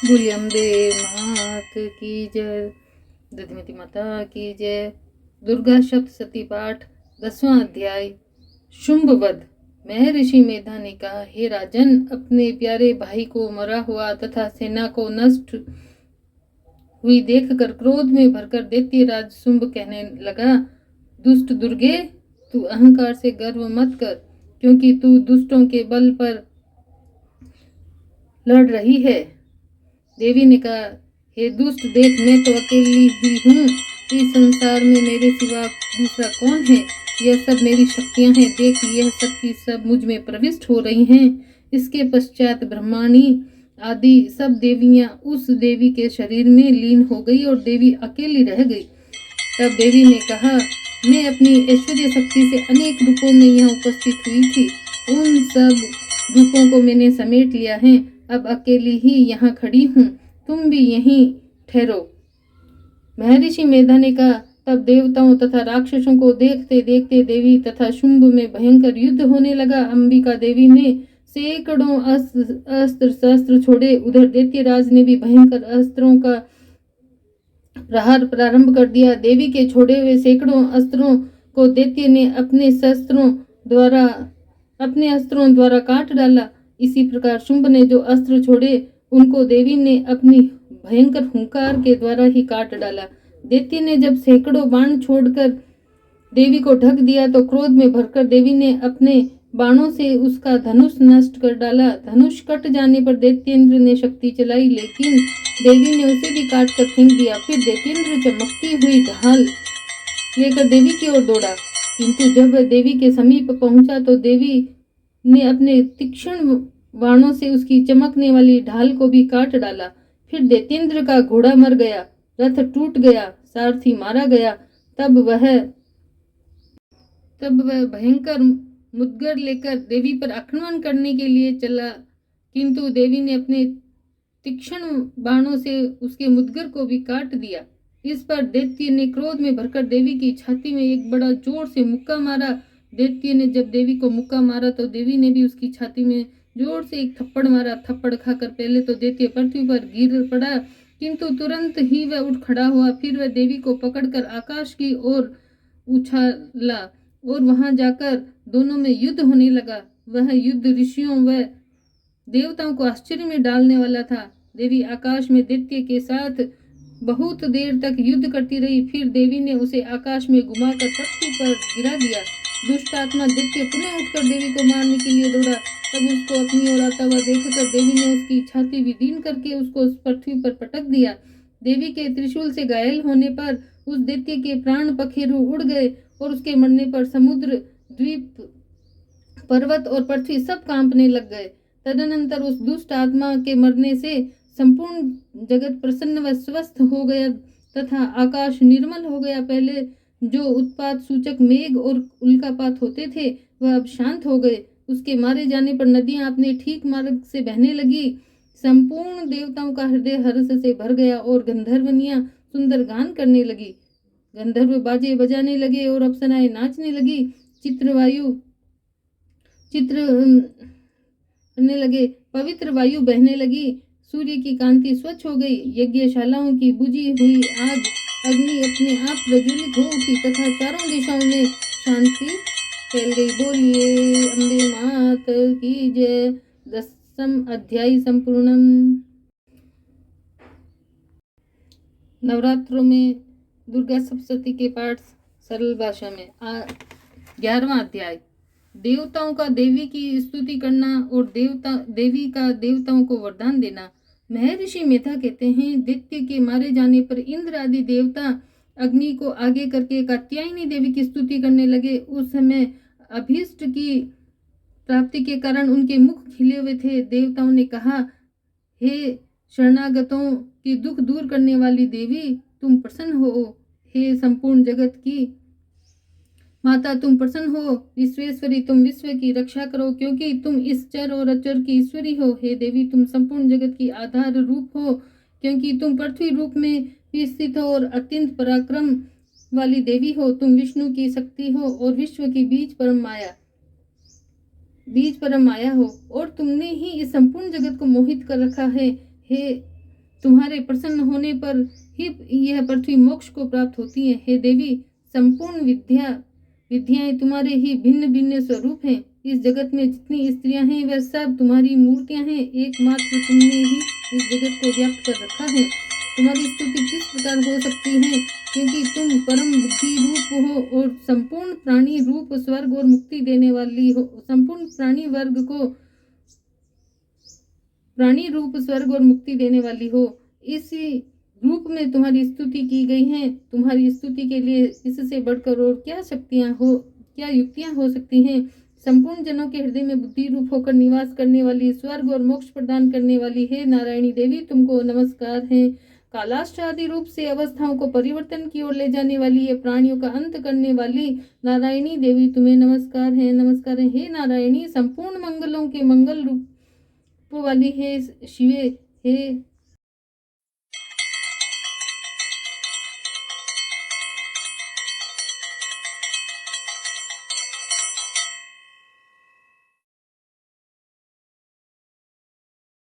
बोली अम्बे मात की जय, दधिमती माता की जय। दुर्गा सप्तशती पाठ 10वां अध्याय। शुंभवध। महर्षि मेधा ने कहा, हे राजन, अपने प्यारे भाई को मरा हुआ तथा सेना को नष्ट हुई देखकर क्रोध में भरकर दैत्यराज शुंभ कहने लगा, दुष्ट दुर्गे, तू अहंकार से गर्व मत कर, क्योंकि तू दुष्टों के बल पर लड़ रही है। देवी ने कहा, हे दुष्ट, देख, मैं तो अकेली ही हूँ। इस संसार में मेरे सिवा दूसरा कौन है? यह सब मेरी शक्तियां हैं। देख, यह सब की सब मुझ में प्रविष्ट हो रही हैं। इसके पश्चात ब्रह्माणी आदि सब देवियां उस देवी के शरीर में लीन हो गई और देवी अकेली रह गई। तब देवी ने कहा, मैं अपनी ऐश्वर्य शक्ति से अनेक रूपों में यहाँ उपस्थित हुई थी। उन सब रूपों को मैंने समेट लिया है। अब अकेली ही यहाँ खड़ी हूँ, तुम भी यहीं ठहरो। महर्षि मेधा ने कहा, तब देवताओं तथा राक्षसों को देखते देखते देवी तथा शुंभ में भयंकर युद्ध होने लगा। अंबिका देवी ने सैकड़ों अस्त्र शस्त्र छोड़े। उधर दैत्यराज ने भी भयंकर अस्त्रों का प्रहार प्रारंभ कर दिया। देवी के छोड़े हुए सैकड़ों अस्त्रों को दैत्य ने अपने अस्त्रों द्वारा काट डाला। इसी प्रकार शुंभ ने जो अस्त्र छोड़े उनको देवी ने अपनी भयंकर हुंकार के द्वारा ही काट डाला। दैत्य ने जब सैकड़ों बाण छोड़कर देवी को ढक दिया तो क्रोध में भरकर देवी ने अपने बाणों से उसका धनुष नष्ट कर डाला। धनुष कट जाने पर दैत्येंद्र ने शक्ति चलाई, लेकिन देवी ने उसे भी काट कर फेंक दिया। फिर दैत्येंद्र चमकती हुई ढाल लेकर देवी की ओर दौड़ा, किंतु जब वह देवी के समीप पहुंचा तो देवी ने अपने तीक्ष्ण बाणों से उसकी चमकने वाली ढाल को भी काट डाला। फिर दैत्येंद्र का घोड़ा मर गया, रथ टूट गया, सारथी मारा गया। तब वह भयंकर मुद्गर लेकर देवी पर आक्रमण करने के लिए चला, किंतु देवी ने अपने तीक्ष्ण बाणों से उसके मुद्गर को भी काट दिया। इस पर दैत्य ने क्रोध में भरकर देवी की छाती में एक बड़ा जोर से मुक्का मारा। दैत्य ने जब देवी को मुक्का मारा तो देवी ने भी उसकी छाती में जोर से एक थप्पड़ मारा। थप्पड़ खाकर पहले तो दैत्य पृथ्वी पर गिर पड़ा, किंतु तुरंत ही वह उठ खड़ा हुआ। फिर वह देवी को पकड़कर आकाश की ओर उछाला और वहां जाकर दोनों में युद्ध होने लगा। वह युद्ध ऋषियों व देवताओं को आश्चर्य में डालने वाला था। देवी आकाश में दैत्य के साथ बहुत देर तक युद्ध करती रही। फिर देवी ने उसे आकाश में घुमाकर पृथ्वी पर गिरा दिया। दुष्ट आत्मा दैत्य पुनः उठकर देवी को मारने के लिए दौड़ा। तब उसको अपनी ओर आता हुआ देखकर देवी ने उसकी छाती विदीर्ण करके उसको पृथ्वी पर पटक दिया। देवी के त्रिशूल से घायल होने पर उस दैत्य के प्राण पखेरु उड़ गए और उसके मरने पर समुद्र, द्वीप, पर्वत और पृथ्वी सब कांपने लग गए। तदनंतर उस दुष्ट आत्मा के मरने से संपूर्ण जगत प्रसन्न व स्वस्थ हो गया तथा आकाश निर्मल हो गया। पहले जो उत्पात सूचक मेघ और उल्कापात होते थे वह अब शांत हो गए। उसके मारे जाने पर नदियां अपने ठीक मार्ग से बहने लगी। संपूर्ण देवताओं का हृदय हर्ष से भर गया और गंधर्वनियां सुंदर गान करने लगी। गंधर्व बाजे बजाने लगे और अप्सराएं नाचने लगी। चित्र करने लगे, पवित्र वायु बहने लगी। सूर्य की कांति स्वच्छ हो गई। यज्ञशालाओं की बुझी हुई आग अग्नि अपने आप प्रज्वलित हो उठी तथा चारों दिशाओं में शांति फैल गई। बोलिए अम्बे मात की जय। 10वां अध्याय संपूर्णम। नवरात्रों में दुर्गा सप्तशती के पाठ सरल भाषा में। 11वां अध्याय। देवताओं का देवी की स्तुति करना और देवी का देवताओं को वरदान देना। महर्षि मेधा कहते हैं, दैत्य के मारे जाने पर इंद्र आदि देवता अग्नि को आगे करके कात्यायनी देवी की स्तुति करने लगे। उस समय अभीष्ट की प्राप्ति के कारण उनके मुख खिले हुए थे। देवताओं ने कहा, हे शरणागतों की दुख दूर करने वाली देवी, तुम प्रसन्न हो। हे संपूर्ण जगत की माता, तुम प्रसन्न हो। विश्वेश्वरी, तुम विश्व की रक्षा करो, क्योंकि तुम इस चर और अचर की ईश्वरी हो। हे देवी, तुम संपूर्ण जगत की आधार रूप हो, क्योंकि तुम पृथ्वी रूप में भी स्थित हो और अत्यंत पराक्रम वाली देवी हो। तुम विष्णु की शक्ति हो और विश्व की बीज परम माया हो, और तुमने ही इस संपूर्ण जगत को मोहित कर रखा है। हे तुम्हारे प्रसन्न होने पर ही यह पृथ्वी मोक्ष को प्राप्त होती है। हे देवी, संपूर्ण विद्याएं तुम्हारे ही भिन्न भिन्न स्वरूप हैं। इस जगत में जितनी स्त्रियां हैं वह सब तुम्हारी मूर्तियां हैं। एकमात्र तुमने ही इस जगत को व्याप्त कर रखा है। तुम्हारी स्तुति किस प्रकार हो सकती है, क्योंकि तुम परम बुद्धि रूप हो और संपूर्ण प्राणी रूप स्वर्ग और मुक्ति देने वाली हो। संपूर्ण प्राणी रूप स्वर्ग और मुक्ति देने वाली हो। इसी रूप में तुम्हारी स्तुति की गई है। तुम्हारी स्तुति के लिए इससे बढ़कर और क्या युक्तियां हो सकती हैं। संपूर्ण जनों के हृदय में बुद्धि रूप होकर निवास करने वाली, स्वर्ग और मोक्ष प्रदान करने वाली है नारायणी देवी, तुमको नमस्कार है। कालाष्ट आदि रूप से अवस्थाओं को परिवर्तन की ओर ले जाने वाली है, प्राणियों का अंत करने वाली नारायणी देवी, तुम्हें नमस्कार है। नमस्कार है हे नारायणी, संपूर्ण मंगलों के मंगल रूप वाली है शिवे, हे